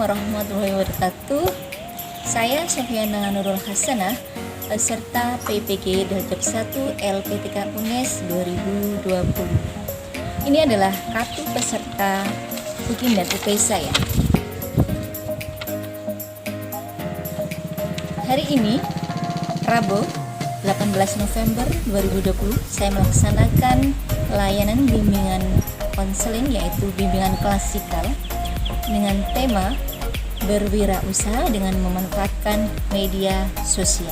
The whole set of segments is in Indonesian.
warahmatullahi wabarakatuh. Saya Sofyana Nurul Hasanah, peserta PPG Daljab 1 LPTK UNES 2020. Ini adalah kartu peserta UKIM dan UP saya. Hari ini, Rabu 18 November 2020, saya melaksanakan layanan bimbingan konseling, yaitu bimbingan klasikal dengan tema berwirausaha dengan memanfaatkan media sosial.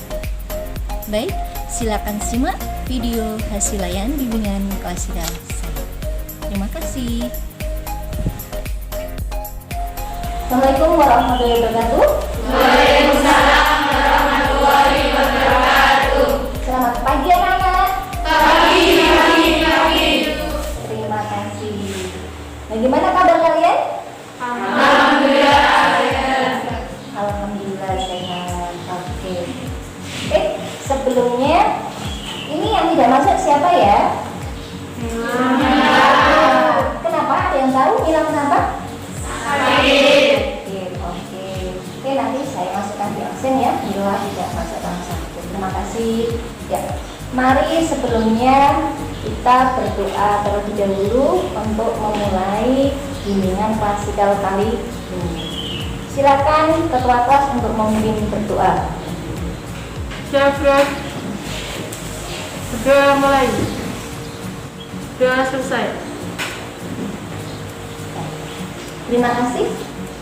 Baik, silakan simak video hasil layanan bimbingan klasikal saya. Terima kasih. Assalamualaikum warahmatullahi wabarakatuh. Waalaikumsalam warahmatullahi wabarakatuh. Selamat pagi anak-anak. Pagi. Terima kasih. Bagaimana kabar kalian? Alhamdulillah. Alhamdulillah sehat. Oke. Sebelumnya ini yang tidak masuk siapa ya? Kenapa? Ada yang tahu? Bilang kenapa? Sakit. Oke, nanti saya masukkan di absen ya. Bila tidak masuk langsung. Terima kasih. Ya. Mari sebelumnya kita berdoa terlebih dahulu untuk memulai bimbingan klasikal kali ini. Silakan ketua kelas untuk memimpin berdoa. Siap. Sudah mulai. Sudah selesai. Terima kasih.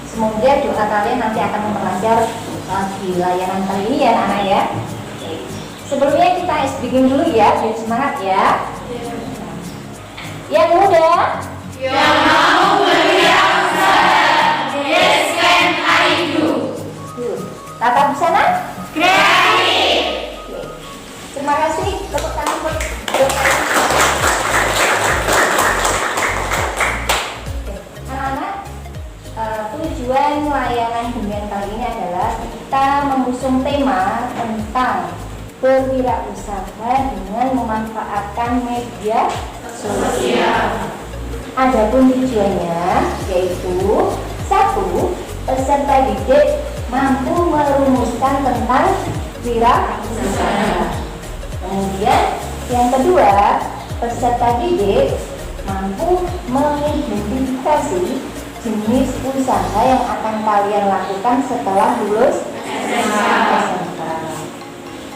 Semoga doa kalian nanti akan memperlancar di layanan kali ini ya anak-anak ya. Oke. Sebelumnya kita speaking dulu ya, biar semangat ya. Yang muda, Yang mau berwirausaha, yes can I do. tata busana. Kreatif. Oke. Terima kasih. Tepuk tangan buat anak-anak. Tujuan layanan bimbingan kali ini adalah kita mengusung tema tentang berwirausaha dengan memanfaatkan media sosial. Adapun tujuannya yaitu 1. Peserta didik mampu merumuskan tentang wirausaha. Kemudian yang kedua, peserta didik mampu mengidentifikasi jenis usaha yang akan kalian lakukan setelah lulus SMK.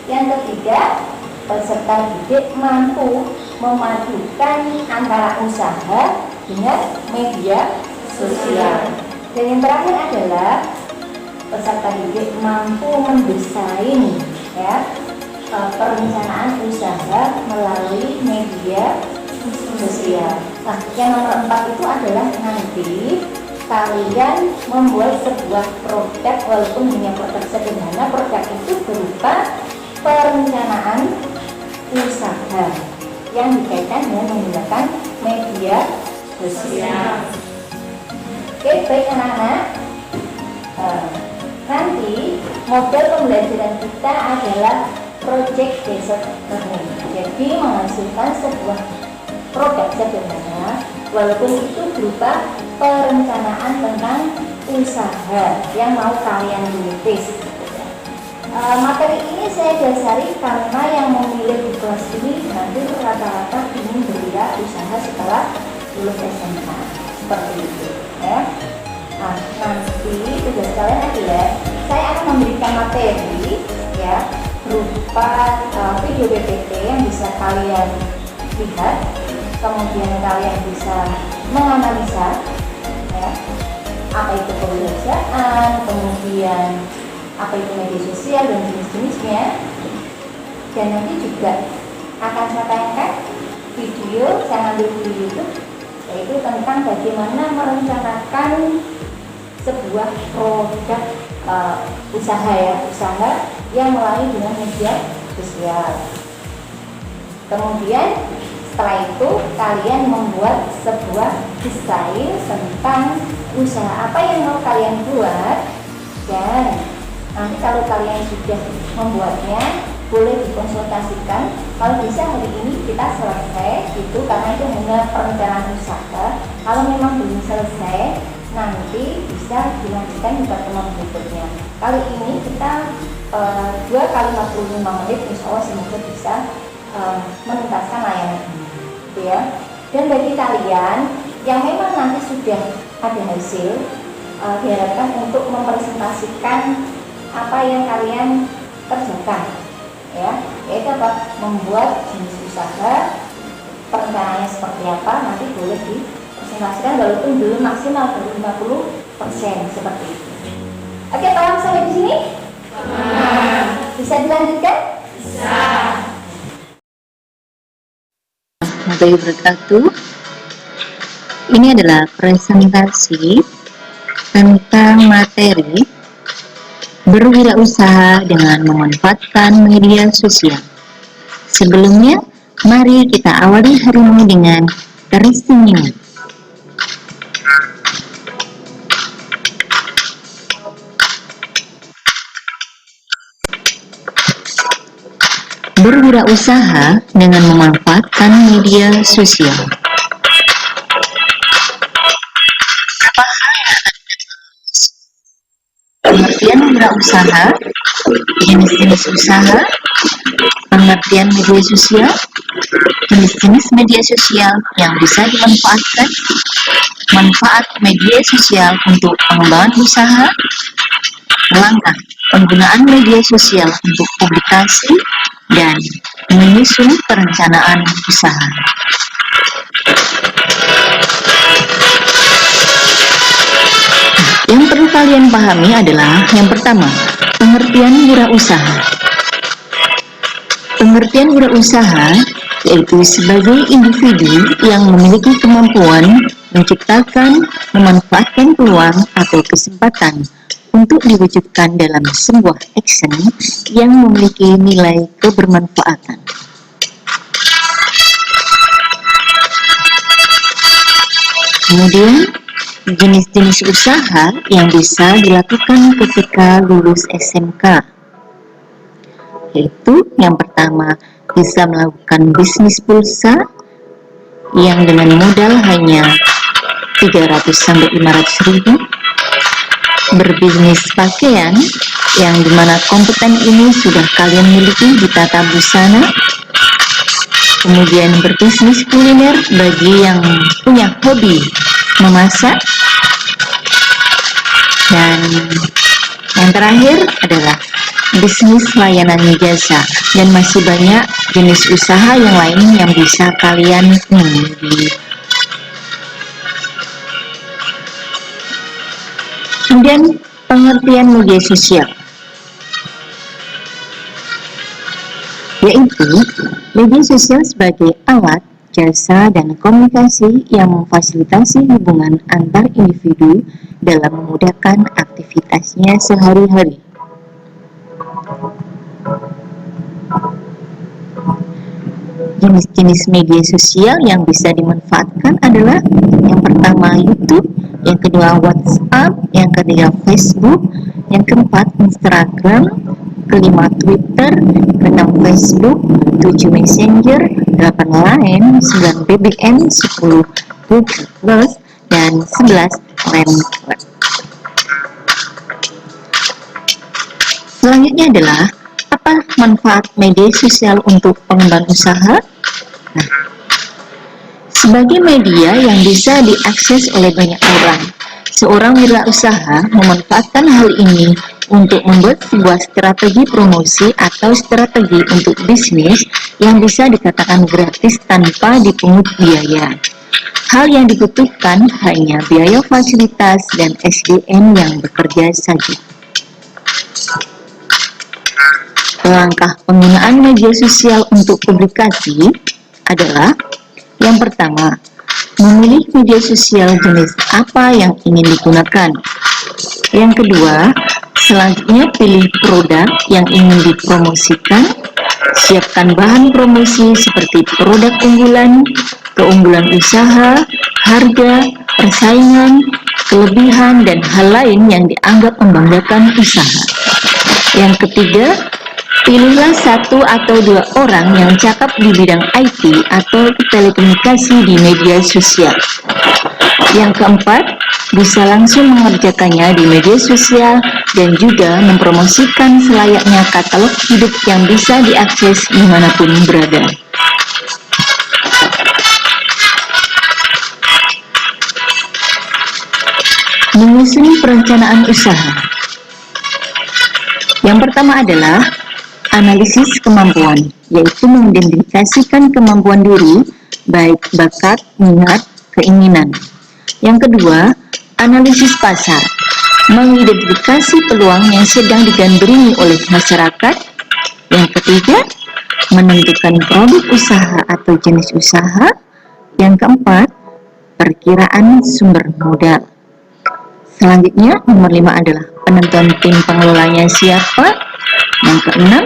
Yang ketiga, peserta didik mampu memadukan antara usaha dengan media sosial. Dan yang terakhir adalah peserta didik mampu mendesain ya perencanaan usaha melalui media sosial. Nah, yang nomor 4 itu adalah nanti kalian membuat sebuah produk, walaupun hanya produk sederhana. Produk itu berupa perencanaan usaha yang dikaitkan dengan menggunakan media sosial. Oke, baik anak-anak. Nanti model pembelajaran kita adalah project based learning. Jadi menghasilkan sebuah produk sederhana, walaupun itu berupa perencanaan tentang usaha yang mau kalian rintis. Materi ini saya dasari karena yang memilih di kelas ini nanti rata-rata ingin berwirausaha setelah lulus SMK, seperti itu ya. Nah, nanti tugas kalian adalah saya akan memberikan materi ya berupa video PPT yang bisa kalian lihat, kemudian kalian bisa menganalisa ya, apa itu kewirausahaan, kemudian apa itu media sosial dan jenis-jenisnya. Dan nanti juga akan saya tayangkan video, saya ambil di YouTube, yaitu tentang bagaimana merencanakan sebuah produk usaha yang melalui dengan media sosial. Kemudian setelah itu kalian membuat sebuah desain tentang usaha apa yang mau kalian buat, dan nanti kalau kalian sudah membuatnya boleh dikonsultasikan. Kalau bisa hari ini kita selesai itu, karena itu hanya perencanaan usaha. Kalau memang belum selesai, nanti bisa dilanjutkan di pertemuan berikutnya. Kali ini kita 2 kali 45 menit, insya Allah semoga bisa menuntaskan layanan ini, gitu ya. Dan bagi kalian yang memang nanti sudah ada hasil, diharapkan untuk mempresentasikan apa yang kalian kerjakan, ya, yaitu apa? Membuat jenis usaha, perencanaannya seperti apa, nanti boleh dipresentasikan walaupun belum maksimal baru 50% seperti itu. Oke, paham sampai di sini? Bisa dilanjutkan? Bisa. Warahmatullahi wabarakatuh. Ini adalah presentasi tentang materi berwirausaha dengan memanfaatkan media sosial. Sebelumnya, mari kita awali hari ini dengan keresahan. Berwirausaha dengan memanfaatkan media sosial. Pengertian wirausaha, jenis-jenis usaha, pengertian media sosial, jenis-jenis media sosial yang bisa dimanfaatkan, manfaat media sosial untuk pengembangan usaha, langkah penggunaan media sosial untuk publikasi, dan menyusun perencanaan usaha. Yang perlu kalian pahami adalah yang pertama, pengertian wirausaha. Pengertian wirausaha yaitu sebagai individu yang memiliki kemampuan menciptakan, memanfaatkan peluang atau kesempatan untuk diwujudkan dalam sebuah action yang memiliki nilai kebermanfaatan. Kemudian, jenis-jenis usaha yang bisa dilakukan ketika lulus SMK, yaitu yang pertama bisa melakukan bisnis pulsa yang dengan modal hanya 300-500 ribu, berbisnis pakaian yang dimana kompeten ini sudah kalian miliki di tata busana, kemudian berbisnis kuliner bagi yang punya hobi memasak, dan yang terakhir adalah bisnis layanan jasa, dan masih banyak jenis usaha yang lain yang bisa kalian miliki. Kemudian pengertian media sosial, yaitu media sosial sebagai alat, jasa, dan komunikasi yang memfasilitasi hubungan antar individu dalam memudahkan aktivitasnya sehari-hari. Jenis-jenis media sosial yang bisa dimanfaatkan adalah yang pertama YouTube, yang kedua WhatsApp, yang ketiga Facebook, yang keempat Instagram, kelima Twitter, keenam Facebook, 7 Messenger, 8 Line, 9 BBM, 10 Google Plus, dan 11 Lemweb. Selanjutnya adalah apa manfaat media sosial untuk pengembangan usaha? Nah, sebagai media yang bisa diakses oleh banyak orang, seorang wirausaha memanfaatkan hal ini untuk membuat sebuah strategi promosi atau strategi untuk bisnis yang bisa dikatakan gratis tanpa dipungut biaya. Hal yang dibutuhkan hanya biaya fasilitas dan SDM yang bekerja saja. Langkah penggunaan media sosial untuk publikasi adalah yang pertama, memilih media sosial jenis apa yang ingin digunakan. Yang kedua, selanjutnya pilih produk yang ingin dipromosikan. Siapkan bahan promosi seperti produk unggulan, keunggulan usaha, harga, persaingan, kelebihan, dan hal lain yang dianggap membanggakan usaha. Yang ketiga, pilihlah 1 atau 2 orang yang cakap di bidang IT atau telekomunikasi di media sosial. Yang keempat, bisa langsung mengerjakannya di media sosial dan juga mempromosikan selayaknya katalog hidup yang bisa diakses dimanapun berada. Menyusun perencanaan usaha. Yang pertama adalah analisis kemampuan, yaitu mengidentifikasikan kemampuan diri, baik bakat, minat, keinginan. Yang kedua, analisis pasar, mengidentifikasi peluang yang sedang digandrungi oleh masyarakat. Yang ketiga, menentukan produk usaha atau jenis usaha. Yang keempat, perkiraan sumber modal. Selanjutnya, nomor 5 adalah penentuan tim pengelolanya siapa. Yang keenam,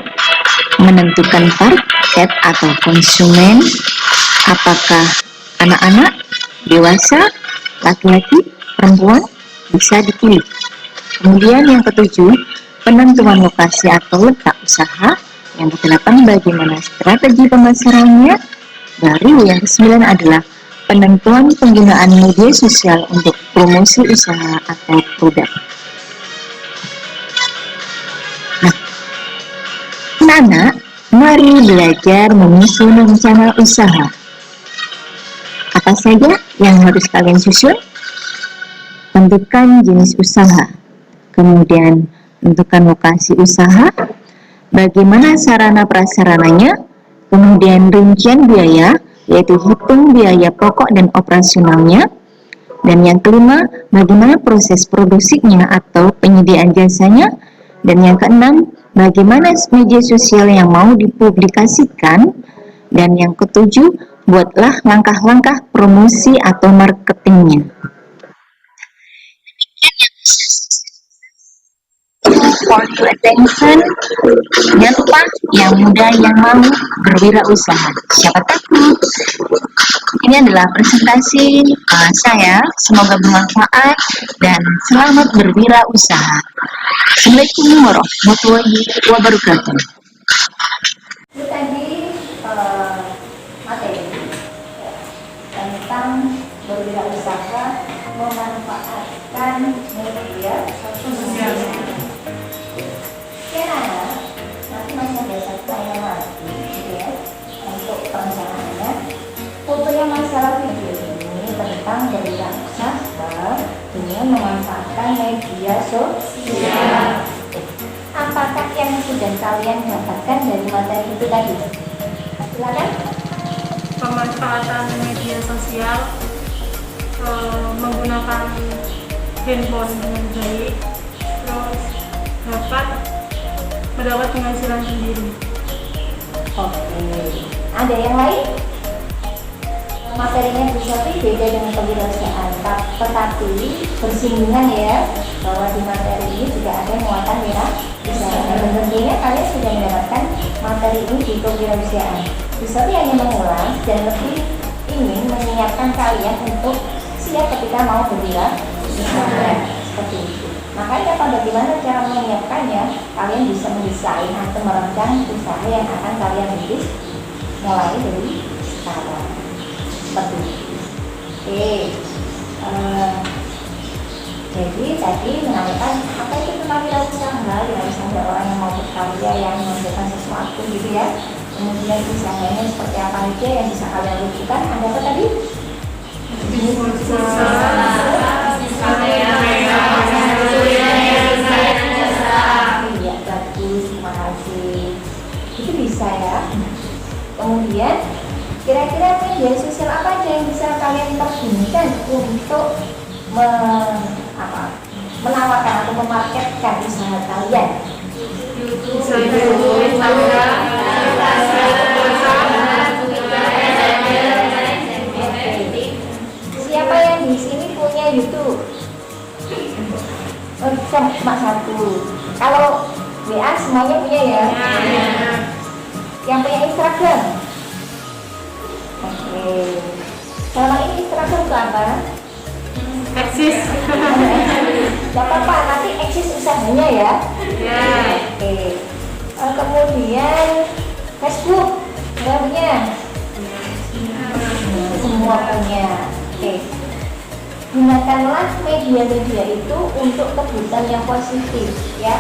menentukan target atau konsumen, apakah anak-anak, dewasa, laki-laki, perempuan, bisa dipilih. Kemudian yang ketujuh, penentuan lokasi atau letak usaha. Yang kedelapan, bagaimana strategi pemasarannya. Baru yang kesembilan adalah penentuan penggunaan media sosial untuk promosi usaha atau produk. Nah, anak-anak, mari belajar menyusun rencana usaha. Apa saja yang harus kalian susun? Tentukan jenis usaha, kemudian tentukan lokasi usaha, bagaimana sarana prasarananya, kemudian rincian biaya, yaitu hitung biaya pokok dan operasionalnya, dan yang kelima, bagaimana proses produksinya atau penyediaan jasanya, dan yang keenam, bagaimana media sosial yang mau dipublikasikan, dan yang ketujuh, buatlah langkah-langkah promosi atau marketingnya. For your attention, jangan lupa yang muda yang mau berwirausaha. Siapa takut? Ini adalah presentasi saya. Semoga bermanfaat dan selamat berwirausaha. Assalamualaikum warahmatullahi wabarakatuh. Itu tadi materi tentang berwirausaha memanfaatkan media sosial. Karena nanti masih ada satu yang lagi, gitu ya, untuk perencanaannya. Fotonya masalah video ini tentang berwirausaha dengan memanfaatkan media sosial. Apakah yang sudah kalian dapatkan dari materi itu tadi? Silakan. Pemanfaatan media sosial, menggunakan handphone dengan baik, terus dapat mendapat penghasilan sendiri. Oke. Ada yang lain? Materinya Bu Sofi beda dengan kewirausahaan, tetapi bersinggungan ya, bahwa di materi ini juga ada muatan wirausaha. Dan tentunya kalian sudah mendapatkan materi ini di kewirausahaan. Bu Sofi hanya mengulang dan lebih ingin menyiapkan kalian untuk siap ketika mau berwirausaha seperti itu. Makanya bagaimana cara menyiapkannya, kalian bisa mendesain atau merancang usaha yang akan kalian rintis mulai dari sekarang. Seperti itu. Oke. Jadi tadi menanyakan apa itu tentang wirausaha. Wirausaha adalah orang yang mau berkarya, yang menghasilkan sesuatu gitu ya. Kemudian usahanya seperti apa aja yang bisa kalian lakukan. Ada apa tadi? Iya, bagus, terima kasih. Itu bisa ya. Kemudian kira-kira media sosial apa aja yang bisa kalian pergunakan untuk menawarkan atau memarketkan usaha kalian? Siapa yang di sini punya YouTube? Oh, cuma satu. Kalau WA semuanya punya ya? Yang punya Instagram? Oke. Selama ini Instagram itu apa? Eksis. Gak apa-apa, nanti eksis usahanya ya. Oke. Kemudian Facebook, nggak punya? Semua punya. Oke. gunakanlah media-media itu untuk kebutuhan yang positif ya,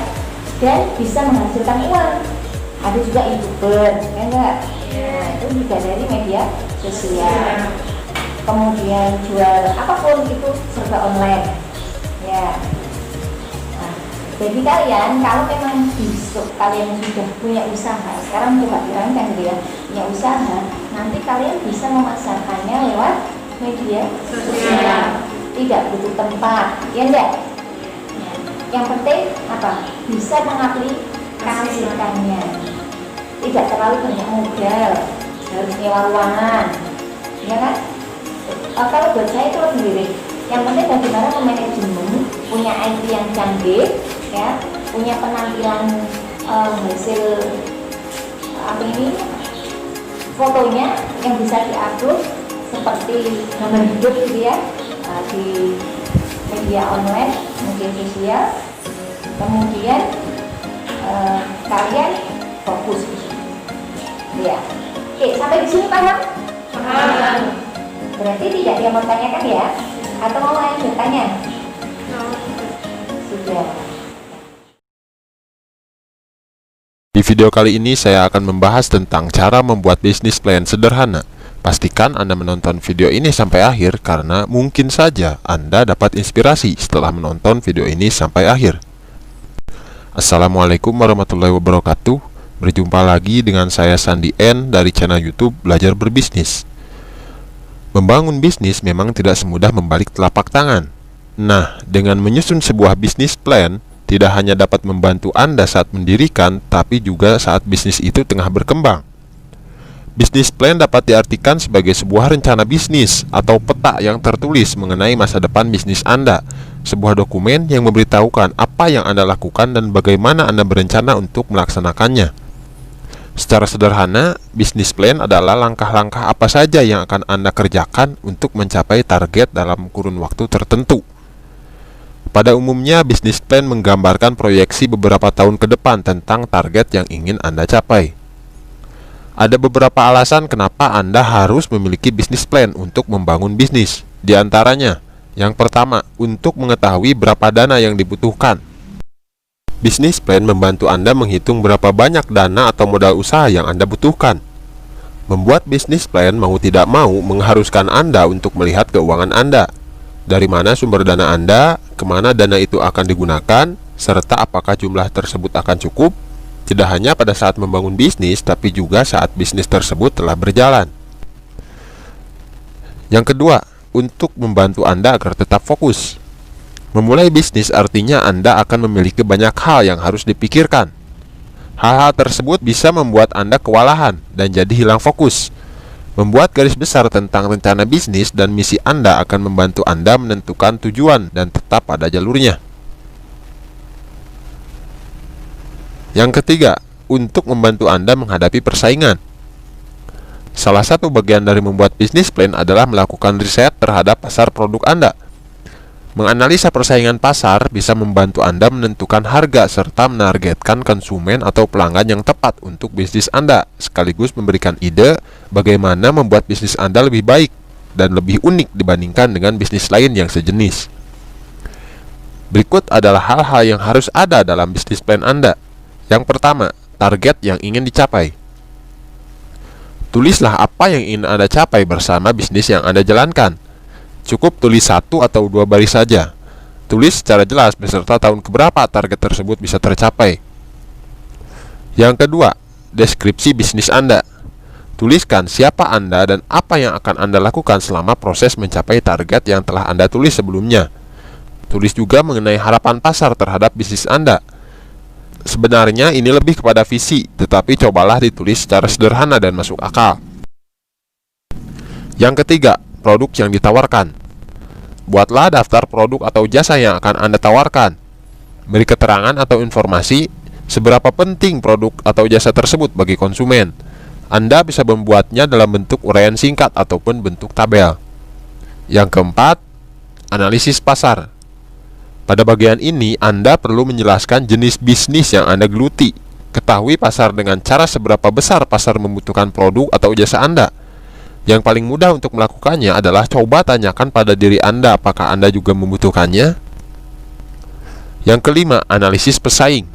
dan bisa menghasilkan uang. Ada juga YouTuber, ya enggak? Nah, itu juga dari media sosial. Kemudian jual apapun itu serba online ya. Nah, jadi kalian kalau memang besok kalian sudah punya usaha, sekarang coba dirancang gitu ya, punya usaha, nanti kalian bisa memasarkannya lewat media sosial, tidak butuh tempat, ya enggak? Nah, yang penting apa? Bisa mengaplikasikannya, tidak terlalu banyak modal, harus nyewa ruangan, ya kan? Kalau buat saya itu lebih mirip. Yang penting bagaimana memanajemen, punya IT yang canggih, ya, punya penampilan hasil apa ini fotonya yang bisa diupload seperti gambar hidup gitu ya, di media online, media sosial. Kemudian kalian fokus, ya. Oke, sampai di sini paham? Paham. Berarti tidak dia mau tanyakan ya? Atau mau lanjut tanya? Sudah. Di video kali ini saya akan membahas tentang cara membuat bisnis plan sederhana. Pastikan Anda menonton video ini sampai akhir karena mungkin saja Anda dapat inspirasi setelah menonton video ini sampai akhir. Assalamualaikum warahmatullahi wabarakatuh. Berjumpa lagi dengan saya Sandi N dari channel YouTube Belajar Berbisnis. Membangun bisnis memang tidak semudah membalik telapak tangan. Nah, dengan menyusun sebuah bisnis plan, tidak hanya dapat membantu Anda saat mendirikan, tapi juga saat bisnis itu tengah berkembang. Bisnis plan dapat diartikan sebagai sebuah rencana bisnis atau peta yang tertulis mengenai masa depan bisnis Anda. Sebuah dokumen yang memberitahukan apa yang Anda lakukan dan bagaimana Anda berencana untuk melaksanakannya. Secara sederhana, bisnis plan adalah langkah-langkah apa saja yang akan Anda kerjakan untuk mencapai target dalam kurun waktu tertentu. Pada umumnya, bisnis plan menggambarkan proyeksi beberapa tahun ke depan tentang target yang ingin Anda capai. Ada beberapa alasan kenapa Anda harus memiliki bisnis plan untuk membangun bisnis. Di antaranya, yang pertama, untuk mengetahui berapa dana yang dibutuhkan. Bisnis plan membantu Anda menghitung berapa banyak dana atau modal usaha yang Anda butuhkan. Membuat bisnis plan mau tidak mau mengharuskan Anda untuk melihat keuangan Anda. Dari mana sumber dana Anda, kemana dana itu akan digunakan, serta apakah jumlah tersebut akan cukup, tidak hanya pada saat membangun bisnis, tapi juga saat bisnis tersebut telah berjalan. Yang kedua, untuk membantu Anda agar tetap fokus. Memulai bisnis artinya Anda akan memiliki banyak hal yang harus dipikirkan. Hal-hal tersebut bisa membuat Anda kewalahan dan jadi hilang fokus. Membuat garis besar tentang rencana bisnis dan misi Anda akan membantu Anda menentukan tujuan dan tetap pada jalurnya. Yang ketiga, untuk membantu Anda menghadapi persaingan. Salah satu bagian dari membuat bisnis plan adalah melakukan riset terhadap pasar produk Anda. Menganalisa persaingan pasar bisa membantu Anda menentukan harga serta menargetkan konsumen atau pelanggan yang tepat untuk bisnis Anda, sekaligus memberikan ide bagaimana membuat bisnis Anda lebih baik dan lebih unik dibandingkan dengan bisnis lain yang sejenis. Berikut adalah hal-hal yang harus ada dalam bisnis plan Anda. Yang pertama, target yang ingin dicapai. Tulislah apa yang ingin Anda capai bersama bisnis yang Anda jalankan. Cukup tulis 1 atau 2 baris saja. Tulis secara jelas beserta tahun keberapa target tersebut bisa tercapai. Yang kedua, deskripsi bisnis Anda. Tuliskan siapa Anda dan apa yang akan Anda lakukan selama proses mencapai target yang telah Anda tulis sebelumnya. Tulis juga mengenai harapan pasar terhadap bisnis Anda. Sebenarnya ini lebih kepada visi, tetapi cobalah ditulis secara sederhana dan masuk akal. Yang ketiga, produk yang ditawarkan. Buatlah daftar produk atau jasa yang akan Anda tawarkan. Beri keterangan atau informasi seberapa penting produk atau jasa tersebut bagi konsumen. Anda bisa membuatnya dalam bentuk uraian singkat ataupun bentuk tabel. Yang keempat, analisis pasar. Pada bagian ini, Anda perlu menjelaskan jenis bisnis yang Anda geluti. Ketahui pasar dengan cara seberapa besar pasar membutuhkan produk atau jasa Anda. Yang paling mudah untuk melakukannya adalah coba tanyakan pada diri Anda apakah Anda juga membutuhkannya. Yang kelima, analisis pesaing.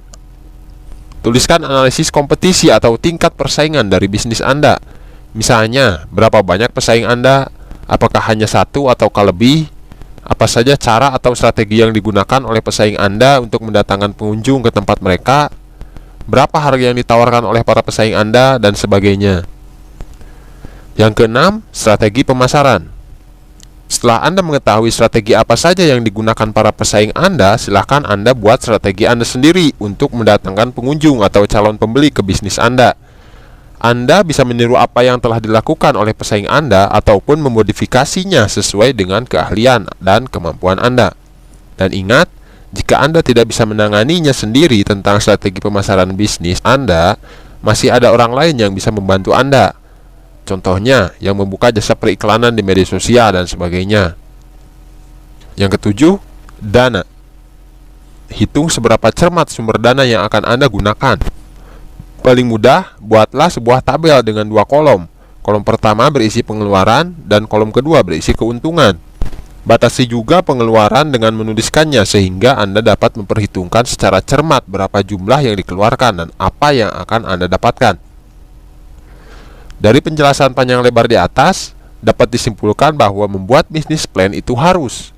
Tuliskan analisis kompetisi atau tingkat persaingan dari bisnis Anda. Misalnya, berapa banyak pesaing Anda, apakah hanya satu ataukah lebih, apa saja cara atau strategi yang digunakan oleh pesaing Anda untuk mendatangkan pengunjung ke tempat mereka, berapa harga yang ditawarkan oleh para pesaing Anda, dan sebagainya. Yang keenam, strategi pemasaran. Setelah Anda mengetahui strategi apa saja yang digunakan para pesaing Anda, silahkan Anda buat strategi Anda sendiri untuk mendatangkan pengunjung atau calon pembeli ke bisnis Anda. Anda bisa meniru apa yang telah dilakukan oleh pesaing Anda ataupun memodifikasinya sesuai dengan keahlian dan kemampuan Anda. Dan ingat, jika Anda tidak bisa menanganinya sendiri tentang strategi pemasaran bisnis Anda, masih ada orang lain yang bisa membantu Anda. Contohnya, yang membuka jasa periklanan di media sosial dan sebagainya. Yang ketujuh, dana. Hitung seberapa cermat sumber dana yang akan Anda gunakan. Paling mudah, buatlah sebuah tabel dengan 2 kolom. Kolom pertama berisi pengeluaran dan kolom kedua berisi keuntungan. Batasi juga pengeluaran dengan menuliskannya sehingga Anda dapat memperhitungkan secara cermat berapa jumlah yang dikeluarkan dan apa yang akan Anda dapatkan. Dari penjelasan panjang lebar di atas, dapat disimpulkan bahwa membuat bisnis plan itu harus.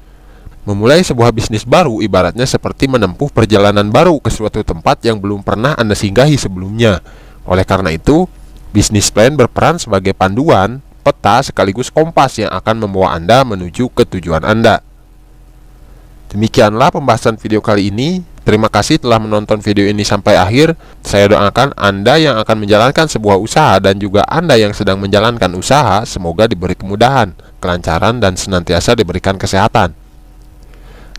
Memulai sebuah bisnis baru ibaratnya seperti menempuh perjalanan baru ke suatu tempat yang belum pernah Anda singgahi sebelumnya. Oleh karena itu, bisnis plan berperan sebagai panduan, peta sekaligus kompas yang akan membawa Anda menuju ke tujuan Anda. Demikianlah pembahasan video kali ini. Terima kasih telah menonton video ini sampai akhir. Saya doakan Anda yang akan menjalankan sebuah usaha dan juga Anda yang sedang menjalankan usaha semoga diberi kemudahan, kelancaran, dan senantiasa diberikan kesehatan.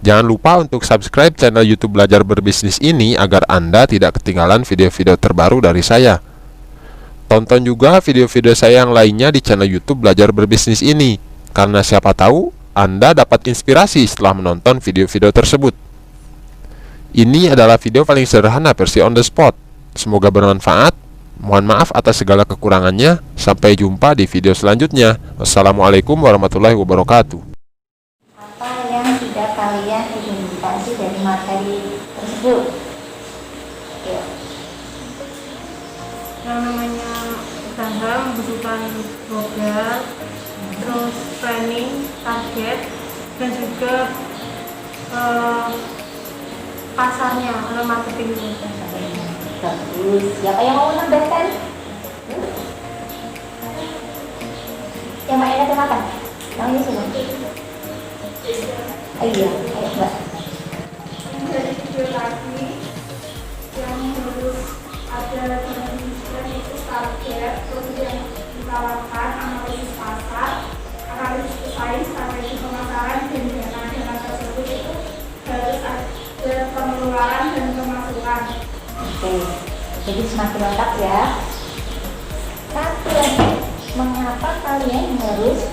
Jangan lupa untuk subscribe channel YouTube Belajar Berbisnis ini agar Anda tidak ketinggalan video-video terbaru dari saya. Tonton juga video-video saya yang lainnya di channel YouTube Belajar Berbisnis ini, karena siapa tahu Anda dapat inspirasi setelah menonton video-video tersebut. Ini adalah video paling sederhana versi on the spot. Semoga bermanfaat. Mohon maaf atas segala kekurangannya. Sampai jumpa di video selanjutnya. Wassalamualaikum warahmatullahi wabarakatuh. Apa yang sudah kalian identifikasi dari materi tersebut? Oke. Yang namanya usaha membutuhkan modal, terus planning, target, dan juga pasarnya atau marketing itu. Bagus. Siapa yang mau menambahkan? Yang Mbak Ena termakan? Namanya semua? Iya, ayo Mbak. Dari video lagi yang harus ada penelitian itu target, terus yang ditawarkan, analisis pasar, analisis pesaing, strategi pemasaran, dan dana tersebut itu harus ada pengeluaran dan pemasukan. Oke, jadi semakin lengkap ya. Satu lagi, mengapa kalian harus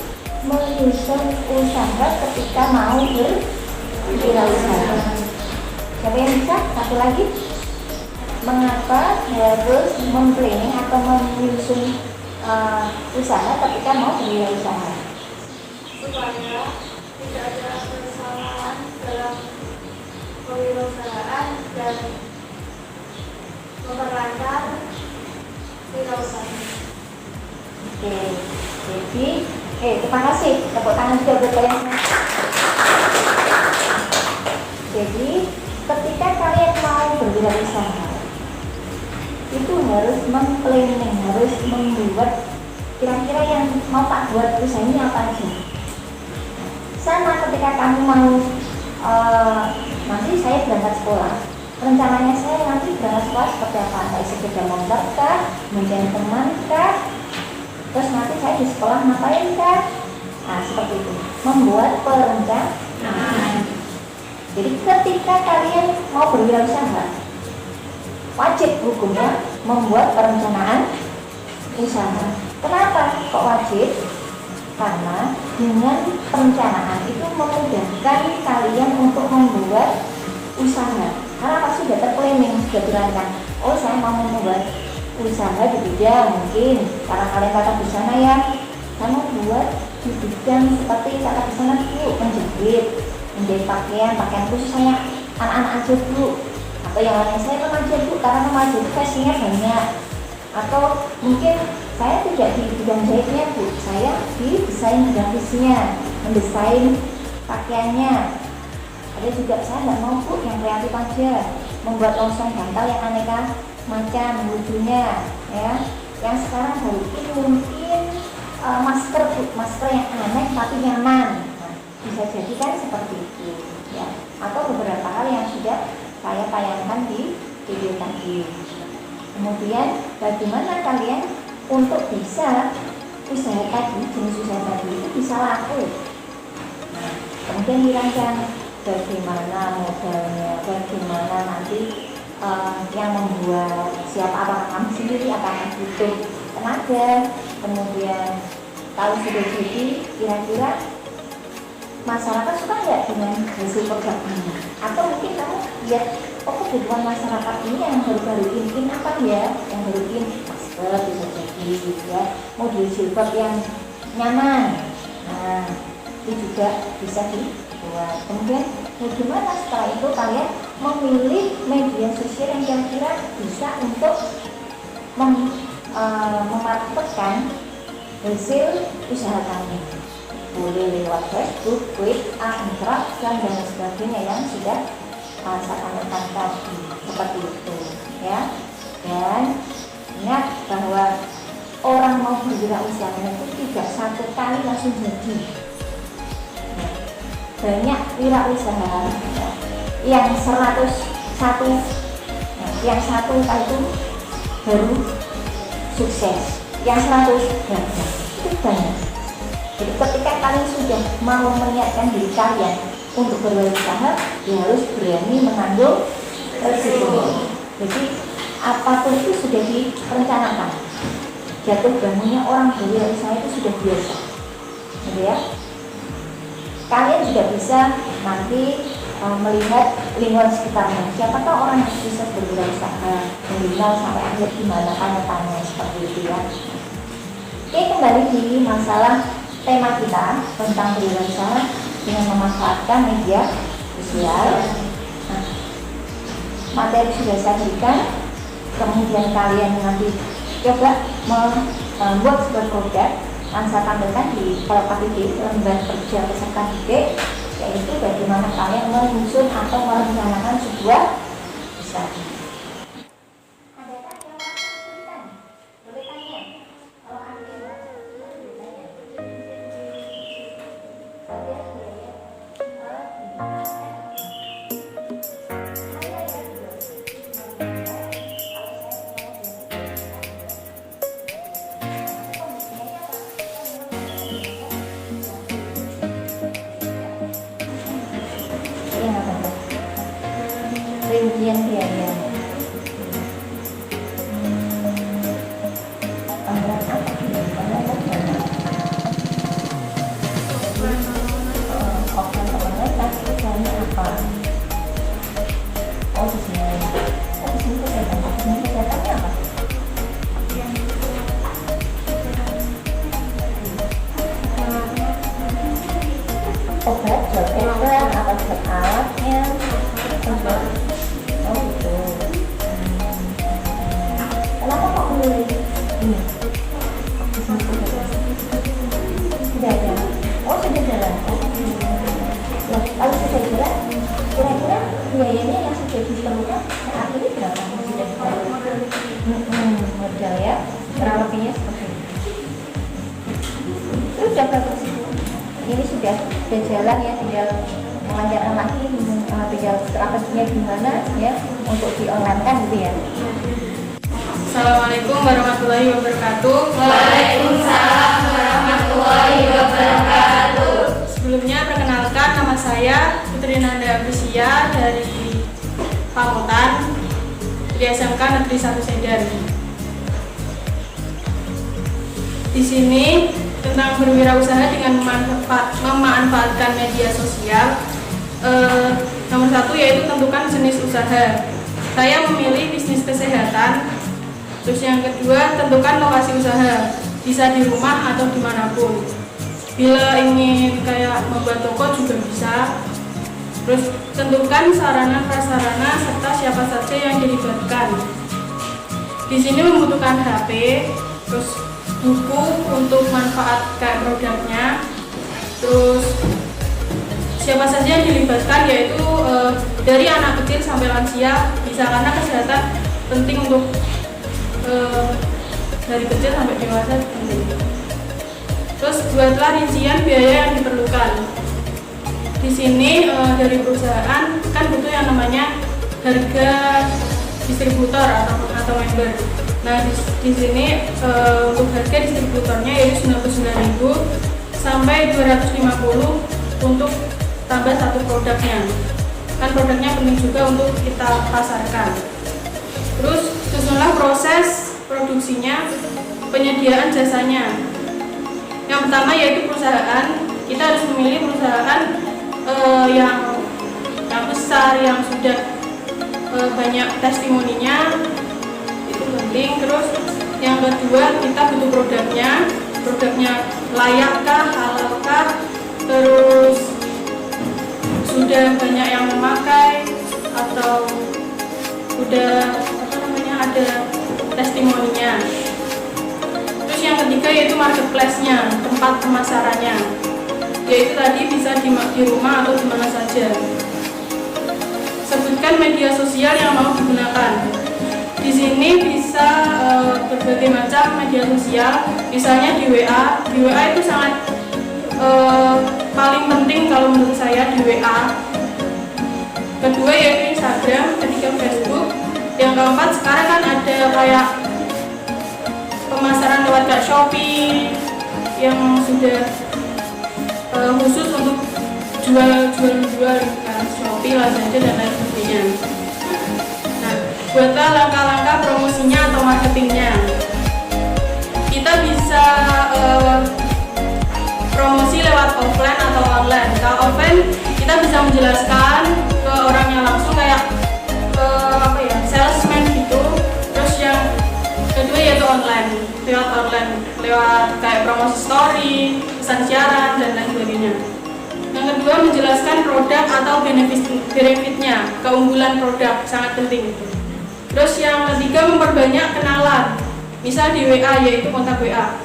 menyusun usaha ketika mau berwirausaha? Siapa yang bisa? Satu lagi, mengapa harus memplanning atau menyusun usaha ketika mau berwirausaha? Supaya tidak ada kesalahan dalam kewirausahaan dan memperlancar wirausaha. Oke, jadi terima kasih. Tepuk tangan juga buat kalian semua. Jadi ketika kalian mau berwirausaha itu harus memplanning, harus membuat kira-kira yang mau tak buat usaha ini apa aja. Sama ketika kamu mau nanti saya berangkat sekolah, rencananya saya nanti berangkat sekolah seperti apa? Naik sepeda motor kah? Menjadi teman kah? Terus nanti saya di sekolah ngapain kah? Nah seperti itu, membuat perencanaan. Jadi ketika kalian mau berwirausaha, wajib hukumnya membuat perencanaan usaha. Kenapa kok wajib? Karena dengan perencanaan itu memudahkan kalian untuk membuat usaha. Karena pasti sudah terplanning, sudah dirancang. Oh saya mau membuat usaha di bidang mungkin karena kalian kata di sana ya Saya mau buat di bidang seperti kata di sana Bu, menjahit pakaian khusus saya anak-anak aja Bu, atau yang lain saya remaja Bu, karena remaja itu fashionnya banyak. Atau mungkin saya tidak di bidang jahitnya Bu, saya di desain grafisnya, mendesain pakaiannya. Ada juga saya nggak mau Bu yang kreatif aja, membuat longsong bantal yang aneka macam lucunya ya. Yang sekarang baru ini mungkin masker Bu, masker yang aneh tapi nyaman. Nah, bisa jadi kan seperti itu ya. Atau beberapa hal yang sudah saya tayangkan di video tadi. Kemudian bagaimana kalian untuk bisa usaha tadi, jenis usaha tadi itu bisa laku. Nah, kemudian dirancang bagaimana modalnya, bagaimana nanti yang membuat, siapa, apakah kamu sendiri, apakah butuh tenaga. Kemudian kalau sudah jadi, kira-kira masyarakat suka nggak dengan hasil produk ini? Atau mungkin kamu lihat, oh kebutuhan masyarakat ini yang baru-baru ini apa ya? Yang baru ini masker bisa jadi ya, model jilbab yang nyaman. Nah, itu juga bisa dibuat. Kemudian bagaimana setelah itu kalian memilih media sosial yang kira-kira bisa untuk memarketkan hasil usaha kalian. Boleh lewat Facebook, WA, Instagram, dan sebagainya yang sudah saya sampaikan tadi, seperti itu ya. Dan ingat bahwa orang mau berwirausaha itu tidak satu kali langsung jadi. Banyak wirausaha yang 101, yang satu itu baru sukses, yang 100 gagal. Itu banyak. Jadi ketika kalian sudah mau meniatkan diri kalian untuk berwirausaha, ya harus berani menanggung resiko. Jadi apapun itu sudah direncanakan. Jatuh bangunnya orang berwirausaha itu sudah biasa, gitu ya. Kalian juga bisa nanti melihat lingkungan sekitarnya. Siapa tahu orang yang bisa berwirausaha dari nol sampai akhir gimana, tanya-tanya seperti itu ya. Oke, kembali di masalah tema kita tentang berwirausaha dengan memanfaatkan media sosial. Nah, materi sudah saya berikan, kemudian kalian nanti coba membuat sebuah produk yang saya tampilkan di KPD, lembar kerja peserta didik, yaitu bagaimana kalian menyusun atau merencanakan sebuah usaha. Adakah yang mau kesulitan? Boleh tanya. Kalau ada yang mau boleh tanya. Rincian biaya. Anggaran apa? Anggaran apa? Oke, tapi usaha apa? Oh, di sini. Oh, di sini kegiatan. Di sini kegiatannya apa? Obat, obat, apa alatnya? Oh gitu. Kenapa kok memilih ini? Tidak ada. Oh sudah jalan. Nah, kalau sudah jalan, kira-kira biayanya yang sudah ditemukan saat ini berapa? Sudah modal ya. Kurang lebihnya seperti ini. Itu sudah bagus. Ini sudah jalan ya, tinggal melancarkan lagi, tinggal strateginya gimana ya untuk di online kan gitu ya. Assalamualaikum warahmatullahi wabarakatuh. Waalaikumsalam warahmatullahi wabarakatuh. Sebelumnya perkenalkan, nama saya Putri Nanda Aprisia dari Pamutan di SMK Negeri 1 Sendari. Di sini tentang berwirausaha dengan memanfaatkan media sosial. Nomor 1 yaitu tentukan jenis usaha. Saya memilih bisnis kesehatan. Terus yang kedua, tentukan lokasi usaha. bisa di rumah atau dimanapun. Bila ingin kayak membuat toko juga bisa. Terus tentukan sarana prasarana serta siapa saja yang dilibatkan. Di sini membutuhkan HP, terus buku untuk manfaat kayak produknya, terus siapa saja yang dilibatkan, yaitu dari anak kecil sampai lansia bisa, karena kesehatan penting untuk dari kecil sampai dewasa penting. Terus buatlah rincian biaya yang diperlukan. Di sini dari perusahaan kan butuh yang namanya harga distributor atau member. Nah di sini untuk harga distributornya yaitu 99.000 sampai 250 untuk tambah satu produknya. Kan produknya penting juga untuk kita pasarkan. Terus susunlah proses produksinya, penyediaan jasanya. Yang pertama yaitu perusahaan. Kita harus memilih perusahaan yang besar, yang sudah banyak testimoninya, itu penting. Terus yang kedua kita butuh produknya layakkah, halalkah, terus sudah banyak yang memakai atau sudah ada testimoninya. Terus yang ketiga yaitu marketplace-nya, tempat pemasarannya, yaitu tadi bisa di rumah atau di mana saja. Sebutkan media sosial yang mau digunakan. Di sini bisa berbagai macam media sosial, misalnya di WA. Di WA itu sangat paling penting kalau menurut saya di WA. Kedua yaitu Instagram, ketiga Facebook. Yang keempat sekarang kan ada kayak pemasaran lewat kayak Shopee yang sudah khusus untuk jual kan, Shopee, Lazada dan lain sebagainya. Nah, buatlah langkah-langkah promosinya atau marketingnya. Kita bisa promosi lewat offline atau online. Kalau offline kita bisa menjelaskan ke orangnya langsung kayak salesman gitu. Terus yang kedua yaitu online, lewat kayak promosi story, pesan siaran dan lain sebagainya. Yang kedua menjelaskan produk atau benefitnya, keunggulan produk sangat penting. Terus yang ketiga memperbanyak kenalan, misal di WA yaitu kontak WA.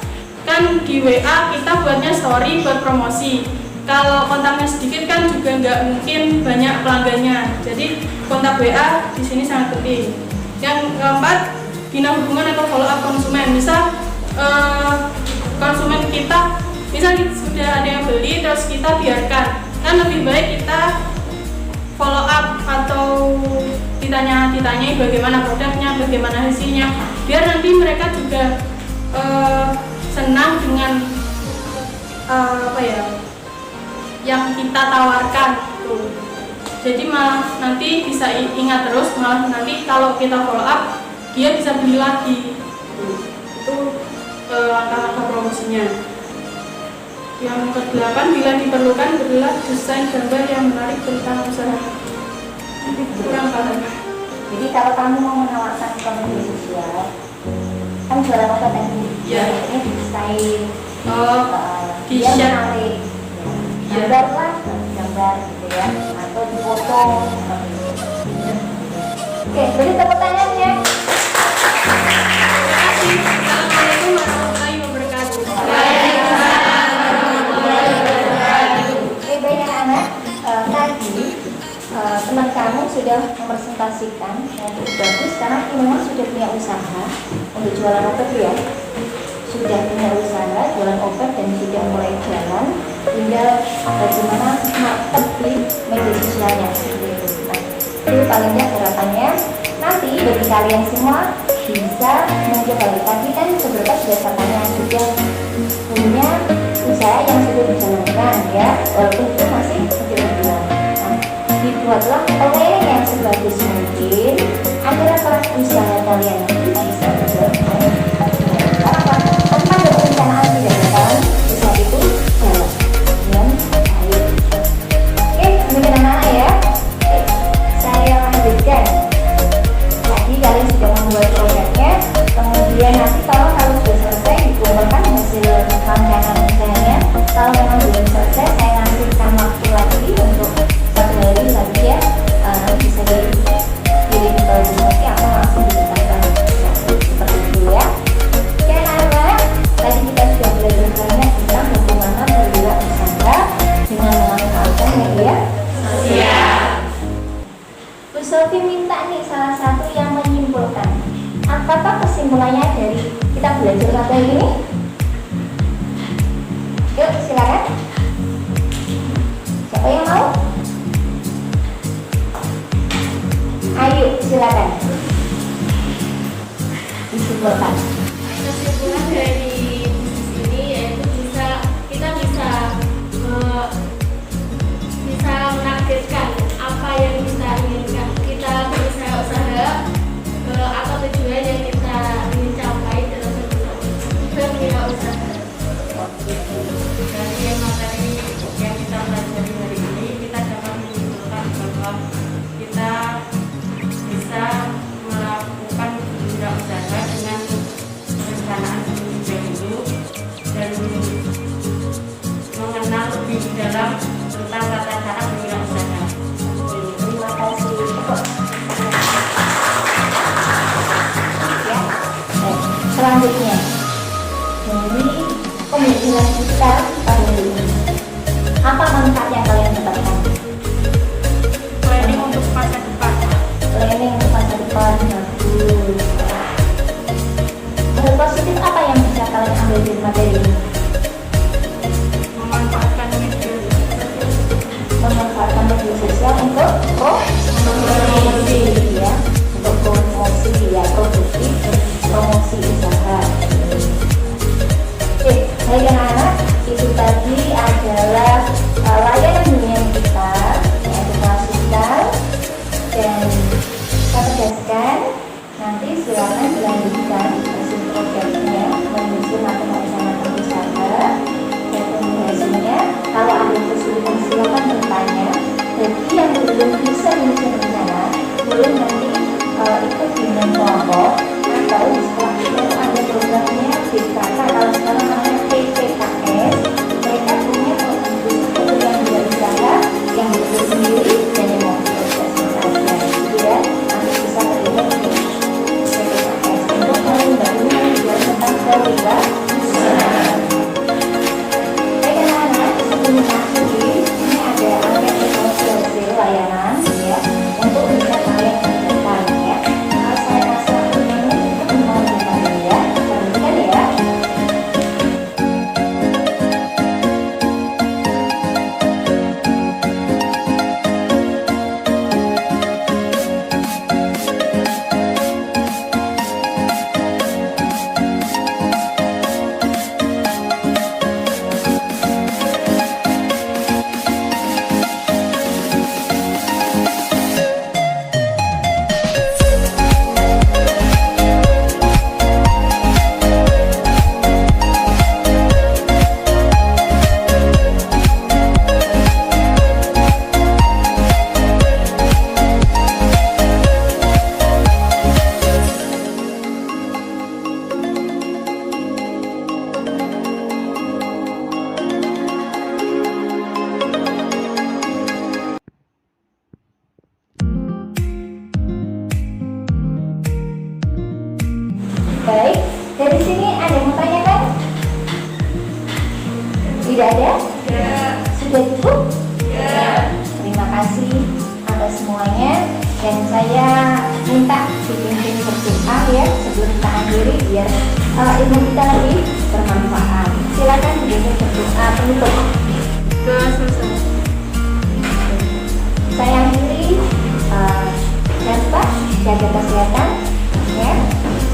Kan di WA kita buatnya story buat promosi. Kalau kontaknya sedikit kan juga nggak mungkin banyak pelanggannya. Jadi kontak WA di sini sangat penting. Yang keempat, bina hubungan atau follow up konsumen. Misal konsumen kita, misal sudah ada yang beli terus kita biarkan, kan lebih baik kita follow up atau ditanyai bagaimana produknya, bagaimana hasilnya, biar nanti mereka juga senang dengan yang kita tawarkan tuh. Jadi malah nanti bisa ingat terus, malah nanti kalau kita follow up dia bisa beli lagi. Itu langkah-langkah promosinya. Yang ke-8, bila diperlukan berilah desain gambar yang menarik tentang usaha. Kurang paham. Jadi kalau kamu mau menawarkan ke media sosial, kan jualan apa tadi? Ya. Ini desain, Di dia share. menarik. Gambar gitu ya, atau di foto. Oke, beri tepuk tangannya. Terima kasih. Assalamualaikum warahmatullahi wabarakatuh. Oke, baik anak-anak, tadi teman kamu sudah mempresentasikan yang cukup bagus karena memang sudah punya usaha untuk jualan obat ya. Sudah punya usaha jualan obat dan sudah mulai jalan, tinggal bagaimana market di media sosialnya seperti itu. Nah, itu paling tidak harapannya nanti bagi kalian semua bisa mencoba. Tadi kan beberapa sudah katanya sudah punya usaha yang sudah dijalankan ya, walaupun itu masih kecil-kecilan. Nah, dibuatlah plan yang sebagus mungkin agar kelas usaha kalian bisa berjalan. Tanpa ada perencanaan tidak bakalan usaha itu jalan dengan baik. Oke, demikian anak-anak ya. Saya lanjutkan. Tadi kalian sudah membuat proyeknya, kemudian nanti kalau sudah selesai dikumpulkan kesimpulannya dari kita belajar materi ini? Yuk, silakan. Siapa yang mau? Ayo, silakan. Disimpulkan. Kesimpulan dari bisnis ini yaitu kita bisa menargetkan apa yang kita inginkan. Kita berusaha atau tujuan yang kita ingin capai dalam berwirausaha. Dari materi yang kita pelajari hari ini, kita dapat menyimpulkan bahwa kita bisa melakukan wirausaha dengan perencanaan sebelum dahulu dan mengenal lebih dalam tentang tata cara berwirausaha. Terima kasih. Ya. Baik, selanjutnya dari pembelajaran kita pada hari ini, apa manfaat yang kalian dapatkan? Planning untuk masa depan. Planning untuk masa depan, bagus. Hal positif apa yang bisa kalian ambil dari materi ini? Memanfaatkan media Memanfaatkan media sosial untuk promosi, ya, untuk promosi, ya, produktif, promosi usaha. Oke, baik anak-anak, itu tadi adalah layanan dunia kita, yaitu klasistal, dan saya tegaskan nanti silakan dilanjutkan hasil proyeknya menyusun matematika usaha dan pembahasannya. Kalau ada kesulitan silakan bertanya. Bagi yang belum bisa menyusun rencana, boleh nanti ikut dengan kelompok atau di sekolah itu ada programnya BKK, kalau sekarang namanya PPKS. Mereka punya program khusus yang berusaha, yang bekerja sendiri dan yang mau bekerja saja, gitu ya. Nanti bisa terlibat di PPKS untuk mengembangkan tujuan tentang kewirausahaan. Baik anak-anak, sebelum masuk ini ada angket evaluasi layanan, ya, untuk bisa kalian kerjakan, ya. Saya rasa ini cukup membantu ya. Perhatikan ya. Baik, dari sini ada yang mau tanyakan? Tidak ada? Sudah cukup? Terima kasih atas semuanya, dan saya minta dipimpin berdoa ya sebelum kita akhiri biar ilmu kita lebih bermanfaat. Silakan dipimpin berdoa penutup. Saya akhiri, jangan lupa jaga kesehatan, ya.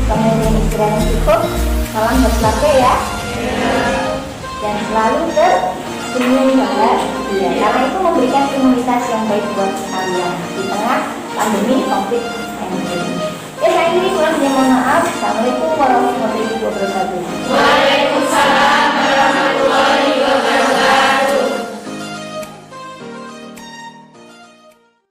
Kemudian istirahat yang cukup, salam berkeluarga ya, dan selalu tersenyum bahagia, karena itu memberikan imunitas yang baik buat kalian di tengah pandemi COVID-19. Ya, saya akhiri, mohon maaf. Assalamualaikum warahmatullahi wabarakatuh. Waalaikumsalam.